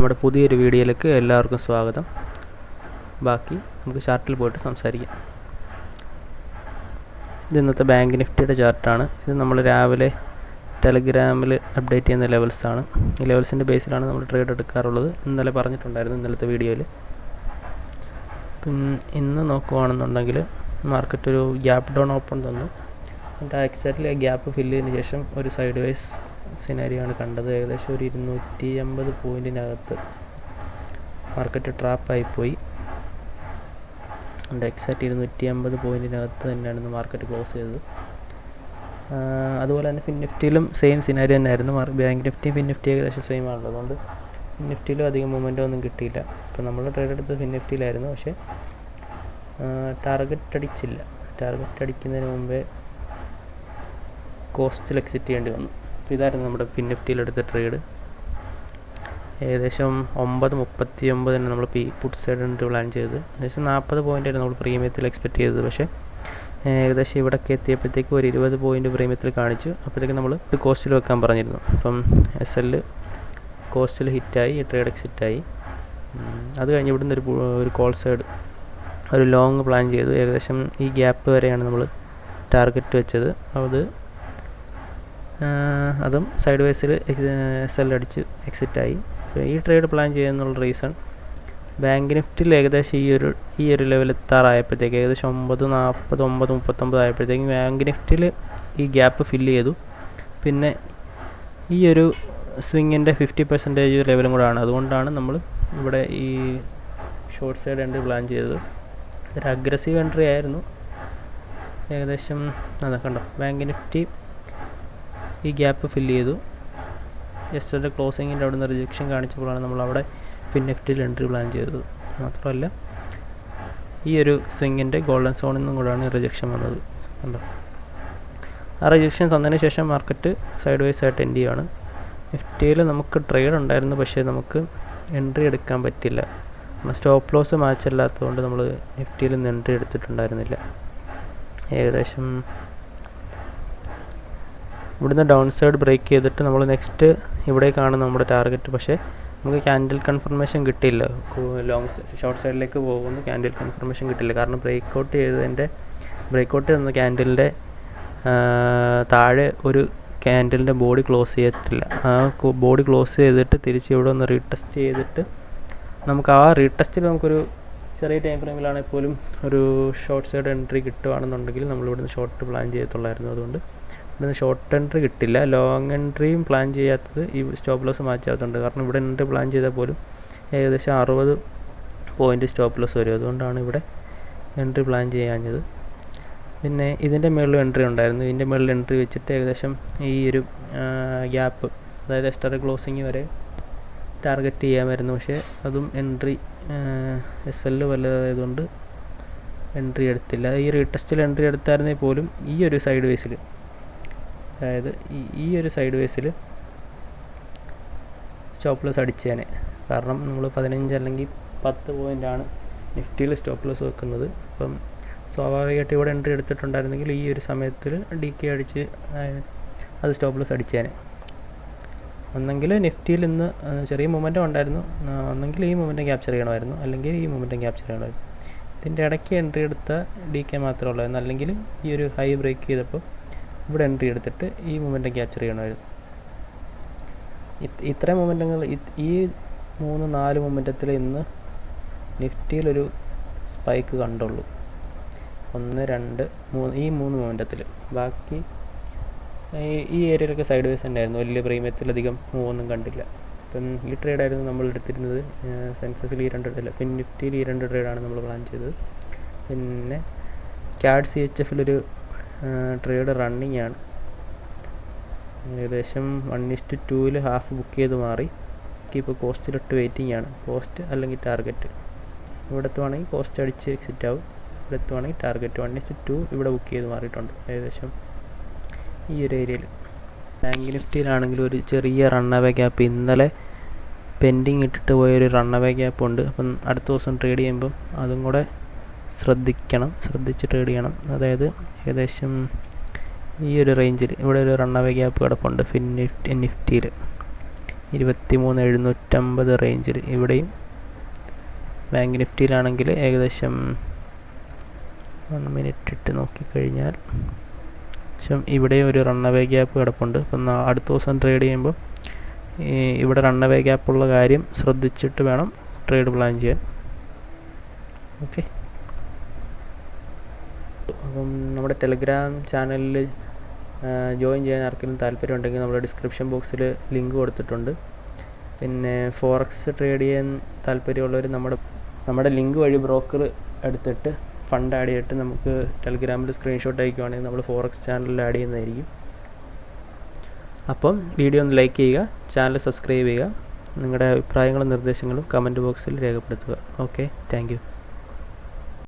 നമ്മുടെ പുതിയൊരു വീഡിയോയിലേക്ക് എല്ലാവർക്കും സ്വാഗതം. ബാക്കി നമുക്ക് ചാർട്ടിൽ പോയിട്ട് സംസാരിക്കാം. ഇത് ഇന്നത്തെ ബാങ്ക് നിഫ്റ്റിയുടെ ചാർട്ടാണ്. ഇത് നമ്മൾ രാവിലെ ടെലഗ്രാമിൽ അപ്ഡേറ്റ് ചെയ്യുന്ന ലെവൽസാണ്. ഈ ലെവൽസിൻ്റെ ബേസിലാണ് നമ്മൾ ട്രേഡ് എടുക്കാറുള്ളത്. ഇന്നലെ പറഞ്ഞിട്ടുണ്ടായിരുന്നു ഇന്നലത്തെ വീഡിയോയിൽ. ഇന്ന് നോക്കുകയാണെന്നുണ്ടെങ്കിൽ മാർക്കറ്റ് ഒരു ഗ്യാപ്പ് ഡൗൺ ഓപ്പൺ തന്നു. എന്നിട്ട് എക്സാക്ട്ലി ആ ഗ്യാപ്പ് ഫില്ല് ചെയ്തതിന് ശേഷം ഒരു സൈഡ് വൈസ് സിനാരിയാണ് കണ്ടത്. ഏകദേശം ഒരു 250 പോയിൻറ്റിനകത്ത് മാർക്കറ്റ് ട്രാപ്പായിപ്പോയി. എക്സാക്റ്റ് 250 പോയിൻറ്റിനകത്ത് തന്നെയാണ് മാർക്കറ്റ് ക്ലോസ് ചെയ്തത്. അതുപോലെ തന്നെ ഫിൻ നിഫ്റ്റിയിലും സെയിം സിനാരി തന്നെയായിരുന്നു. ബാങ്ക് നിഫ്റ്റി ഫിൻ നിഫ്റ്റി ഏകദേശം സെയിം ആണല്ലോ. അതുകൊണ്ട് ഫിൻ നിഫ്റ്റിയിലും അധികം മൊമെൻ്റ് ഒന്നും കിട്ടിയില്ല. അപ്പോൾ നമ്മൾ ട്രേഡ് എടുത്തത് ഫിൻ നിഫ്റ്റിയിലായിരുന്നു. പക്ഷേ ടാർഗറ്റ് അടിച്ചില്ല. ടാർഗറ്റ് അടിക്കുന്നതിന് മുമ്പേ കോസ്റ്റിൽ എക്സിറ്റ് ചെയ്യേണ്ടി വന്നു. അപ്പോൾ ഇതായിരുന്നു നമ്മുടെ ഫിൻ നിഫ്റ്റിയിലെടുത്ത ട്രേഡ്. ഏകദേശം 9:39 നമ്മൾ പുട്ട് സൈഡ് ഉണ്ട് പ്ലാൻ ചെയ്തത്. ഏകദേശം 40 പോയിൻ്റായിരുന്നു നമ്മൾ പ്രീമിയത്തിൽ എക്സ്പെക്ട് ചെയ്തത്. പക്ഷേ ഏകദേശം ഇവിടേക്ക് എത്തിയപ്പോഴത്തേക്ക് ഒരു 20 പോയിൻ്റ് പ്രീമിയത്തിൽ കാണിച്ചു. അപ്പോഴത്തേക്ക് നമ്മൾ കോസ്റ്റിൽ വെക്കാൻ പറഞ്ഞിരുന്നു. അപ്പം SL കോസ്റ്റിൽ ഹിറ്റായി, ട്രേഡ് എക്സിറ്റായി. അത് കഴിഞ്ഞ് ഇവിടുന്ന് ഒരു കോൾ സൈഡ് ഒരു ലോങ് പ്ലാൻ ചെയ്തു. ഏകദേശം ഈ ഗ്യാപ്പ് വരെയാണ് നമ്മൾ ടാർഗറ്റ് വെച്ചത്. അതും സൈഡ് വേസിൽ SL അടിച്ച് എക്സിറ്റായി. ഈ ട്രേഡ് പ്ലാൻ ചെയ്യാനുള്ള റീസൺ ബാങ്ക് നിഫ്റ്റിയിൽ ഏകദേശം ഈ ഒരു ലെവൽ എത്താറായപ്പോഴത്തേക്ക് ഏകദേശം 9:40 9:39 ആയപ്പോഴത്തേക്കും ബാങ്ക് നിഫ്റ്റിയിൽ ഈ ഗ്യാപ്പ് ഫില്ല് ചെയ്തു. പിന്നെ ഈ ഒരു സ്വിങ്ങിൻ്റെ 50% ലെവലും കൂടെ ആണ്. അതുകൊണ്ടാണ് നമ്മൾ ഇവിടെ ഈ ഷോർട്ട് സൈഡ് എൻട്രി പ്ലാൻ ചെയ്തത്. ഇതൊരു അഗ്രസീവ് എൻട്രി ആയിരുന്നു. ഏകദേശം കണ്ടോ, ബാങ്ക് നിഫ്റ്റി ഈ ഗ്യാപ്പ് ഫില്ല് ചെയ്തു. ജസ്റ്റ് ഒരു ക്ലോസിങ്ങിൻ്റെ അവിടെ നിന്ന് റിജക്ഷൻ കാണിച്ചപ്പോഴാണ് നമ്മളവിടെ ഫിൻ നിഫ്റ്റിയിൽ എൻട്രി പ്ലാൻ ചെയ്തത്. മാത്രമല്ല ഈ ഒരു സ്വിങ്ങിൻ്റെ ഗോൾഡൻ സോണിൽ നിന്നും കൂടെയാണ് റിജക്ഷൻ വന്നത്. കണ്ടോ, ആ റിജക്ഷൻ തന്നതിന് ശേഷം മാർക്കറ്റ് സൈഡ് വൈസ് ആയിട്ട് എൻഡ് ചെയ്യുകയാണ്. നിഫ്റ്റിയിൽ നമുക്ക് ട്രേഡ് ഉണ്ടായിരുന്നു, പക്ഷേ നമുക്ക് എൻട്രി എടുക്കാൻ പറ്റില്ല. സ്റ്റോപ്പ് ലോസ് മാച്ച് അല്ലാത്തതുകൊണ്ട് നമ്മൾ നിഫ്റ്റിയിൽ നിന്ന് എൻട്രി എടുത്തിട്ടുണ്ടായിരുന്നില്ല. ഏകദേശം ഇവിടുന്ന് ഡൗൺ സൈഡ് ബ്രേക്ക് ചെയ്തിട്ട് നമ്മൾ നെക്സ്റ്റ് ഇവിടേക്കാണ് നമ്മുടെ ടാർഗറ്റ്. പക്ഷേ നമുക്ക് ക്യാൻഡിൽ കൺഫർമേഷൻ കിട്ടിയില്ല. ഷോർട്ട് സൈഡിലേക്ക് പോകുന്ന ക്യാൻഡിൽ കൺഫർമേഷൻ കിട്ടില്ല. കാരണം ബ്രേക്കൗട്ട് തന്ന ക്യാൻഡിലിൻ്റെ താഴെ ഒരു ക്യാൻഡിലിൻ്റെ ബോഡി ക്ലോസ് ചെയ്തിട്ടില്ല. ആ ബോഡി ക്ലോസ് ചെയ്തിട്ട് തിരിച്ച് ഇവിടെ ഒന്ന് റീടെസ്റ്റ് ചെയ്തിട്ട് നമുക്ക് ആ റീടെസ്റ്റിൽ നമുക്കൊരു ചെറിയ ടൈം ഫ്രെയിമിലാണെങ്കിൽ പോലും ഒരു ഷോർട്ട് സൈഡ് എൻട്രി കിട്ടുകയാണെന്നുണ്ടെങ്കിൽ നമ്മളിവിടുന്ന് ഷോർട്ട് പ്ലാൻ ചെയ്യത്തുള്ളായിരുന്നു. അതുകൊണ്ട് ഇവിടുന്ന് ഷോർട്ട് എൻട്രി കിട്ടില്ല. ലോങ് എൻട്രിയും പ്ലാൻ ചെയ്യാത്തത് ഈ സ്റ്റോപ്പ് ലോസ് മാറ്റാത്തതുണ്ട്. കാരണം ഇവിടെ എൻട്രി പ്ലാൻ ചെയ്താൽ പോലും ഏകദേശം 60 പോയിൻ്റ് സ്റ്റോപ്പ് ലോസ് വരും. അതുകൊണ്ടാണ് ഇവിടെ എൻട്രി പ്ലാൻ ചെയ്യാഞ്ഞത്. പിന്നെ ഇതിൻ്റെ മുകളിൽ എൻട്രി ഉണ്ടായിരുന്നു. ഇതിൻ്റെ മുകളിൽ എൻട്രി വെച്ചിട്ട് ഏകദേശം ഈ ഒരു ഗ്യാപ്പ്, അതായത് എക്സ്ട്രാ ക്ലോസിങ് വരെ ടാർഗറ്റ് ചെയ്യാമായിരുന്നു. പക്ഷേ അതും എൻട്രി SL വലുതായതുകൊണ്ട് എൻട്രി എടുത്തില്ല. ഈ റീടെസ്റ്റിൽ എൻട്രി എടുത്തായിരുന്നെങ്കിൽ പോലും ഈ ഒരു സൈഡ് വേസിൽ, അതായത് ഈ ഒരു സൈഡ് വേസിൽ സ്റ്റോപ്പ് ലോസ് അടിച്ചേനെ. കാരണം നമ്മൾ 15 അല്ലെങ്കിൽ 10 പോയിൻ്റാണ് നിഫ്റ്റിയിൽ സ്റ്റോപ്പ് ലോസ് വെക്കുന്നത്. അപ്പം സ്വാഭാവികമായിട്ട് ഇവിടെ എൻട്രി എടുത്തിട്ടുണ്ടായിരുന്നെങ്കിൽ ഈ ഒരു സമയത്തിൽ DK അടിച്ച് അത് സ്റ്റോപ്പ് ലോസ് അടിച്ചേനെ. ഒന്നെങ്കിൽ നിഫ്റ്റിയിൽ ഇന്ന് ചെറിയ മൊമെൻറ്റം ഉണ്ടായിരുന്നു, ഒന്നെങ്കിൽ ഈ മൊമെൻറ്റം ക്യാപ്ചർ ചെയ്യണമായിരുന്നു, അല്ലെങ്കിൽ ഈ മൊമെൻറ്റം ക്യാപ്ചർ ചെയ്യണമായിരുന്നു. ഇതിൻ്റെ ഇടയ്ക്ക് എൻട്രി എടുത്ത DK മാത്രമേ ഉള്ളായിരുന്നു. അല്ലെങ്കിൽ ഈ ഒരു ഹൈ ബ്രേക്ക് ചെയ്തപ്പോൾ ഇവിടെ എൻട്രി എടുത്തിട്ട് ഈ മൊമെൻറ്റം ക്യാപ്ചർ ചെയ്യണമായിരുന്നു. ഇത്രയും മൊമെൻറ്റങ്ങൾ, ഈ 3-4 മൊമെൻറ്റത്തിൽ ഇന്ന് നിഫ്റ്റിയിലൊരു സ്പൈക്ക് കണ്ടുള്ളൂ. 1 2 3 ഈ 3 മൊമെൻറ്റത്തിൽ. ബാക്കി ഈ ഏരിയയിലൊക്കെ സൈഡ് വേസ് തന്നെയായിരുന്നു. വലിയ പ്രീമിയത്തിലധികം മൂവൊന്നും കണ്ടില്ല. അപ്പം ഈ ട്രേഡായിരുന്നു നമ്മൾ എടുത്തിരുന്നത്. സെൻസസിൽ ഈ 2 അല്ല, ഫിൻ നിഫ്റ്റിയിൽ ഈ 2 ട്രേഡാണ് നമ്മൾ പ്ലാൻ ചെയ്തത്. പിന്നെ CAD CHFലൊരു ട്രേഡ് റണ്ണിങ് ആണ്. ഏകദേശം 1:2 ഹാഫ് ബുക്ക് ചെയ്ത് മാറി. ഇപ്പോൾ കോസ്റ്റിലിട്ട് വെയിറ്റിംഗ് ആണ്. കോസ്റ്റ് അല്ലെങ്കിൽ ടാർഗറ്റ്. ഇവിടെ എത്തുവാണെങ്കിൽ കോസ്റ്റ് അടിച്ച് എക്സിറ്റ് ആവും. ഇവിടെ എത്തുവാണെങ്കിൽ ടാർഗറ്റ്. 1:2 ഇവിടെ ബുക്ക് ചെയ്ത് മാറിയിട്ടുണ്ട്. ഏകദേശം ഈ ഒരു ഏരിയയിൽ. ബാങ്ക് നിഫ്റ്റിയിലാണെങ്കിൽ ഒരു ചെറിയ റണ്ണവേ ഗ്യാപ്പ്, ഇന്നലെ പെൻഡിങ് ഇട്ടിട്ട് പോയൊരു റണ്ണവേ ഗ്യാപ്പ് ഉണ്ട്. അപ്പം അടുത്ത ദിവസം ട്രേഡ് ചെയ്യുമ്പം അതും കൂടെ ശ്രദ്ധിച്ച് ട്രേഡ് ചെയ്യണം. അതായത് ഏകദേശം ഈ ഒരു റേഞ്ചിൽ ഇവിടെ ഒരു റണ്ണവേ ഗ്യാപ്പ് കിടപ്പുണ്ട് നിഫ്റ്റിയിൽ. 23,750 റേഞ്ചിൽ. ഇവിടെയും ബാങ്ക് നിഫ്റ്റിയിലാണെങ്കിൽ ഏകദേശം 1 മിനിറ്റ് ഇട്ട് നോക്കിക്കഴിഞ്ഞാൽ ഇവിടെയും ഒരു റണ്ണവേ ഗ്യാപ്പ് കിടപ്പുണ്ട്. അപ്പം അടുത്ത ദിവസം ട്രേഡ് ചെയ്യുമ്പോൾ ഇവിടെ റണ്ണവേ ഗ്യാപ്പുള്ള കാര്യം ശ്രദ്ധിച്ചിട്ട് വേണം ട്രേഡ് പ്ലാൻ ചെയ്യാൻ. ഓക്കെ, അപ്പം നമ്മുടെ ടെലഗ്രാം ചാനലിൽ ജോയിൻ ചെയ്യാൻ ആർക്കെങ്കിലും താല്പര്യം ഉണ്ടെങ്കിൽ നമ്മുടെ ഡിസ്ക്രിപ്ഷൻ ബോക്സിൽ ലിങ്ക് കൊടുത്തിട്ടുണ്ട്. പിന്നെ ഫോറക്സ് ട്രേഡ് ചെയ്യാൻ താല്പര്യമുള്ളവർ നമ്മുടെ ലിങ്ക് വഴി ബ്രോക്കർ എടുത്തിട്ട് ഫണ്ട് ആഡ് ചെയ്തിട്ട് നമുക്ക് ടെലഗ്രാമിൽ സ്ക്രീൻഷോട്ട് അയക്കുകയാണെങ്കിൽ നമ്മൾ ഫോറക്സ് ചാനലിൽ ആഡ് ചെയ്യുന്നതായിരിക്കും. അപ്പം വീഡിയോ ഒന്ന് ലൈക്ക് ചെയ്യുക, ചാനൽ സബ്സ്ക്രൈബ് ചെയ്യുക, നിങ്ങളുടെ അഭിപ്രായങ്ങളും നിർദ്ദേശങ്ങളും കമൻറ്റ് ബോക്സിൽ രേഖപ്പെടുത്തുക. Okay, thank you.